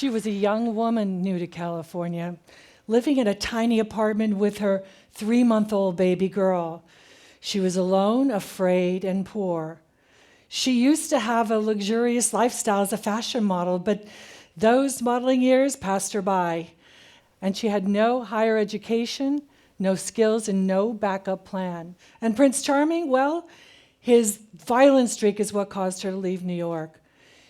She was a young woman new to California, living in a tiny apartment with her 3-month-old baby girl. She was alone, afraid, and poor. She used to have a luxurious lifestyle as a fashion model, but those modeling years passed her by, and she had no higher education, no skills, and no backup plan. And Prince Charming, well, his violent streak is what caused her to leave New York.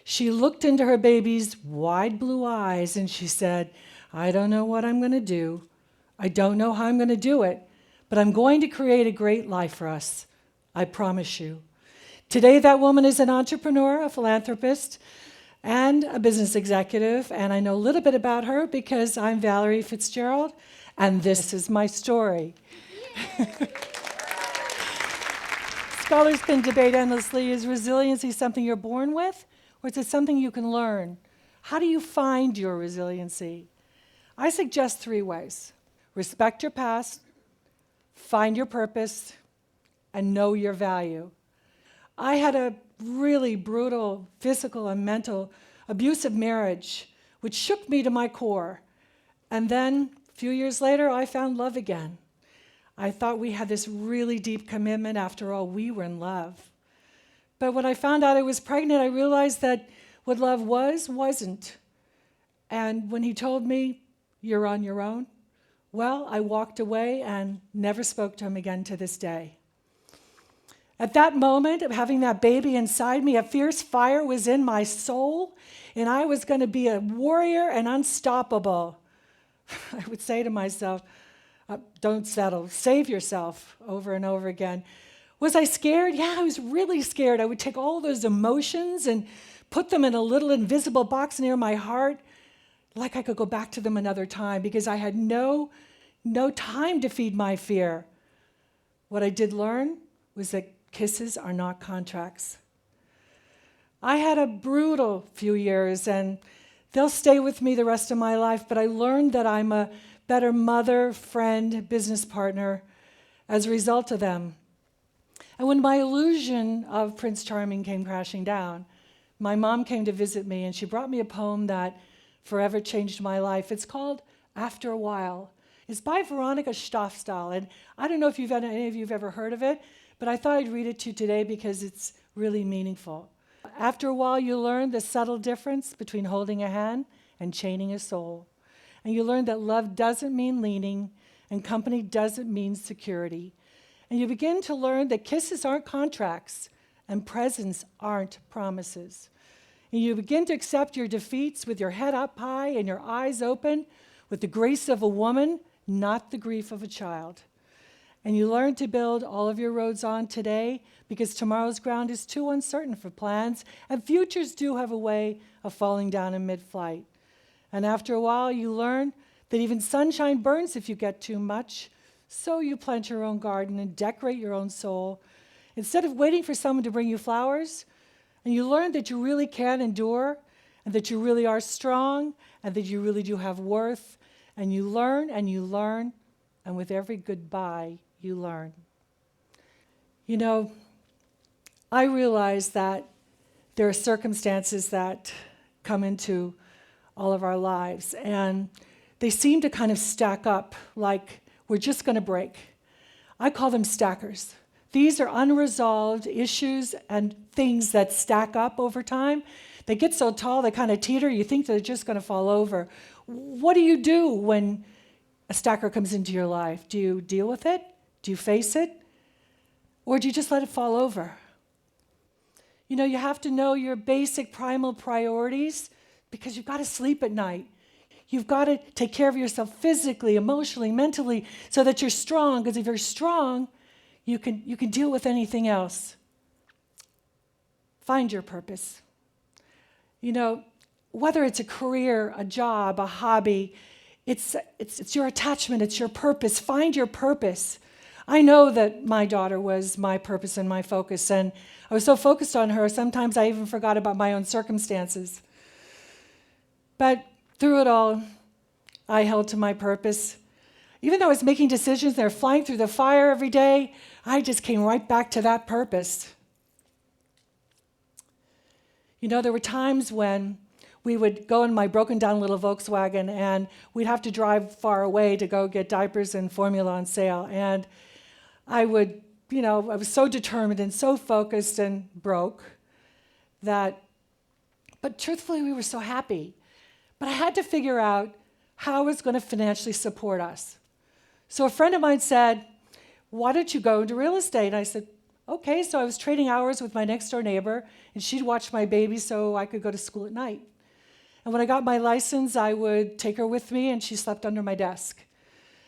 She looked into her baby's wide blue eyes and she said, I don't know what I'm going to do. I don't know how I'm going to do it, but I'm going to create a great life for us. I promise you. Today, that woman is an entrepreneur, a philanthropist, and a business executive, and I know a little bit about her because I'm Valerie Fitzgerald, and this is my story. Scholars can debate endlessly, is resiliency something you're born with, or is it something you can learn? How do you find your resiliency? I suggest 3 ways. Respect your past, find your purpose, and know your value. I had a really brutal physical and mental abusive marriage, which shook me to my core. And then, a few years later, I found love again. I thought we had this really deep commitment. After all, we were in love. But when I found out I was pregnant, I realized that what love was, wasn't. And when he told me, you're on your own, well, I walked away and never spoke to him again to this day. At that moment of having that baby inside me, a fierce fire was in my soul, and I was going to be a warrior and unstoppable. I would say to myself, don't settle, save yourself, over and over again. Was I scared? Yeah, I was really scared. I would take all those emotions and put them in a little invisible box near my heart, like I could go back to them another time, because I had no time to feed my fear. What I did learn was that kisses are not contracts. I had a brutal few years, and they'll stay with me the rest of my life, but I learned that I'm a better mother, friend, business partner as a result of them. And when my illusion of Prince Charming came crashing down, my mom came to visit me, and she brought me a poem that forever changed my life. It's called After a While. It's by Veronica Stoffstall, and I don't know if any of you have ever heard of it, but I thought I'd read it to you today because it's really meaningful. After a while, you learn the subtle difference between holding a hand and chaining a soul. And you learn that love doesn't mean leaning, and company doesn't mean security. And you begin to learn that kisses aren't contracts, and presents aren't promises. And you begin to accept your defeats with your head up high and your eyes open, with the grace of a woman, not the grief of a child. And you learn to build all of your roads on today, because tomorrow's ground is too uncertain for plans, and futures do have a way of falling down in mid-flight. And after a while, you learn that even sunshine burns if you get too much, so you plant your own garden and decorate your own soul, instead of waiting for someone to bring you flowers. And you learn that you really can endure, and that you really are strong, and that you really do have worth. And you learn, and with every goodbye, you learn. You know, I realize that there are circumstances that come into all of our lives, and they seem to kind of stack up like we're just going to break. I call them stackers. These are unresolved issues and things that stack up over time. They get so tall, they kind of teeter, you think they're just going to fall over. What do you do when a stacker comes into your life? Do you deal with it? Do you face it? Or do you just let it fall over? You know, you have to know your basic primal priorities, because you've got to sleep at night. You've got to take care of yourself physically, emotionally, mentally, so that you're strong, because if you're strong, you can deal with anything else. Find your purpose. You know, whether it's a career, a job, a hobby, it's your attachment, it's your purpose. Find your purpose. I know that my daughter was my purpose and my focus, and I was so focused on her, sometimes I even forgot about my own circumstances. But through it all, I held to my purpose. Even though I was making decisions that were flying through the fire every day, I just came right back to that purpose. You know, there were times when we would go in my broken down little Volkswagen, and we'd have to drive far away to go get diapers and formula on sale. And I was so determined and so focused and broke but truthfully, we were so happy. But I had to figure out how I was going to financially support us. So a friend of mine said, why don't you go into real estate? And I said, okay. So I was trading hours with my next door neighbor, and she'd watch my baby so I could go to school at night. And when I got my license, I would take her with me, and she slept under my desk.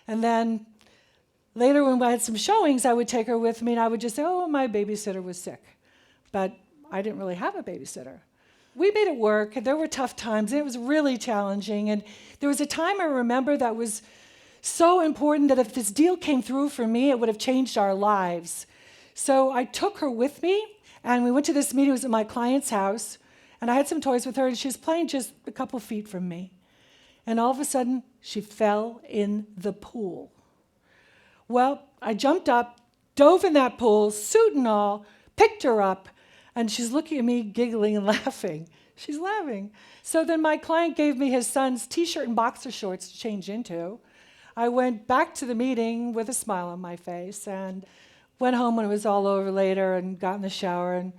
And then later, when I had some showings, I would take her with me, and I would just say, oh, my babysitter was sick. But I didn't really have a babysitter. We made it work, and there were tough times, and it was really challenging. And there was a time I remember that was so important that if this deal came through for me, it would have changed our lives. So I took her with me, and we went to this meeting. It was at my client's house, and I had some toys with her, and she was playing just a couple feet from me. And all of a sudden, she fell in the pool. Well, I jumped up, dove in that pool, suit and all, picked her up, and she's looking at me, giggling and laughing. She's laughing. So then my client gave me his son's T-shirt and boxer shorts to change into. I went back to the meeting with a smile on my face and went home when it was all over later and got in the shower and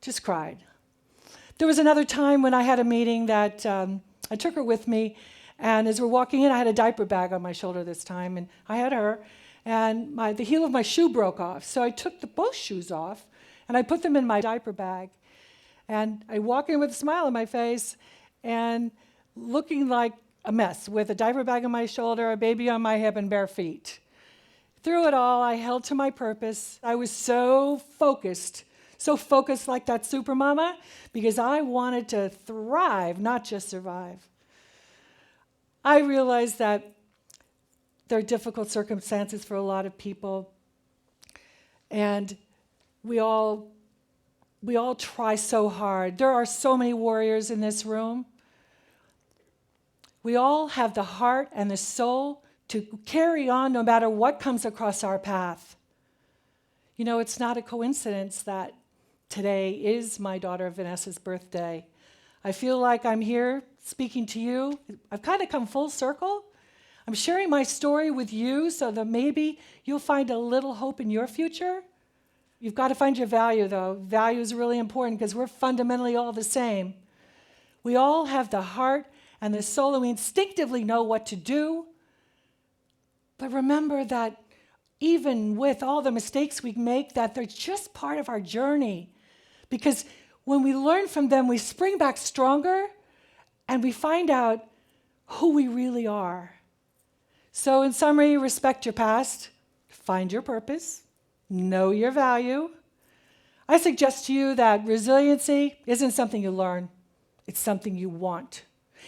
just cried. There was another time when I had a meeting that I took her with me, and as we're walking in, I had a diaper bag on my shoulder this time, and I had her, and the heel of my shoe broke off. So I took both shoes off, and I put them in my diaper bag. And I walk in with a smile on my face and looking like a mess with a diaper bag on my shoulder, a baby on my hip, and bare feet. Through it all, I held to my purpose. I was so focused like that super mama, because I wanted to thrive, not just survive. I realized that there are difficult circumstances for a lot of people, and we all try so hard. There are so many warriors in this room. We all have the heart and the soul to carry on no matter what comes across our path. You know, it's not a coincidence that today is my daughter Vanessa's birthday. I feel like I'm here speaking to you. I've kind of come full circle. I'm sharing my story with you so that maybe you'll find a little hope in your future. You've got to find your value, though. Value is really important because we're fundamentally all the same. We all have the heart and the soul, and we instinctively know what to do. But remember that even with all the mistakes we make, that they're just part of our journey. Because when we learn from them, we spring back stronger, and we find out who we really are. So in summary, respect your past, find your purpose, know your value. I suggest to you that resiliency isn't something you learn. It's something you want.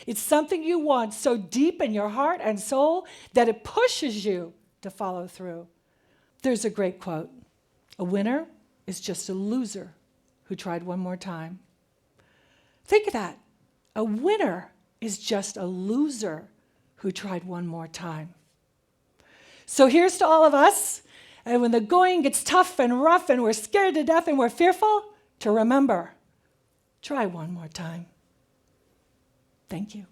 It's something you want so deep in your heart and soul that it pushes you to follow through. There's a great quote. A winner is just a loser who tried one more time. Think of that. A winner is just a loser who tried one more time. So here's to all of us, and when the going gets tough and rough and we're scared to death and we're fearful, to remember, try one more time. Thank you.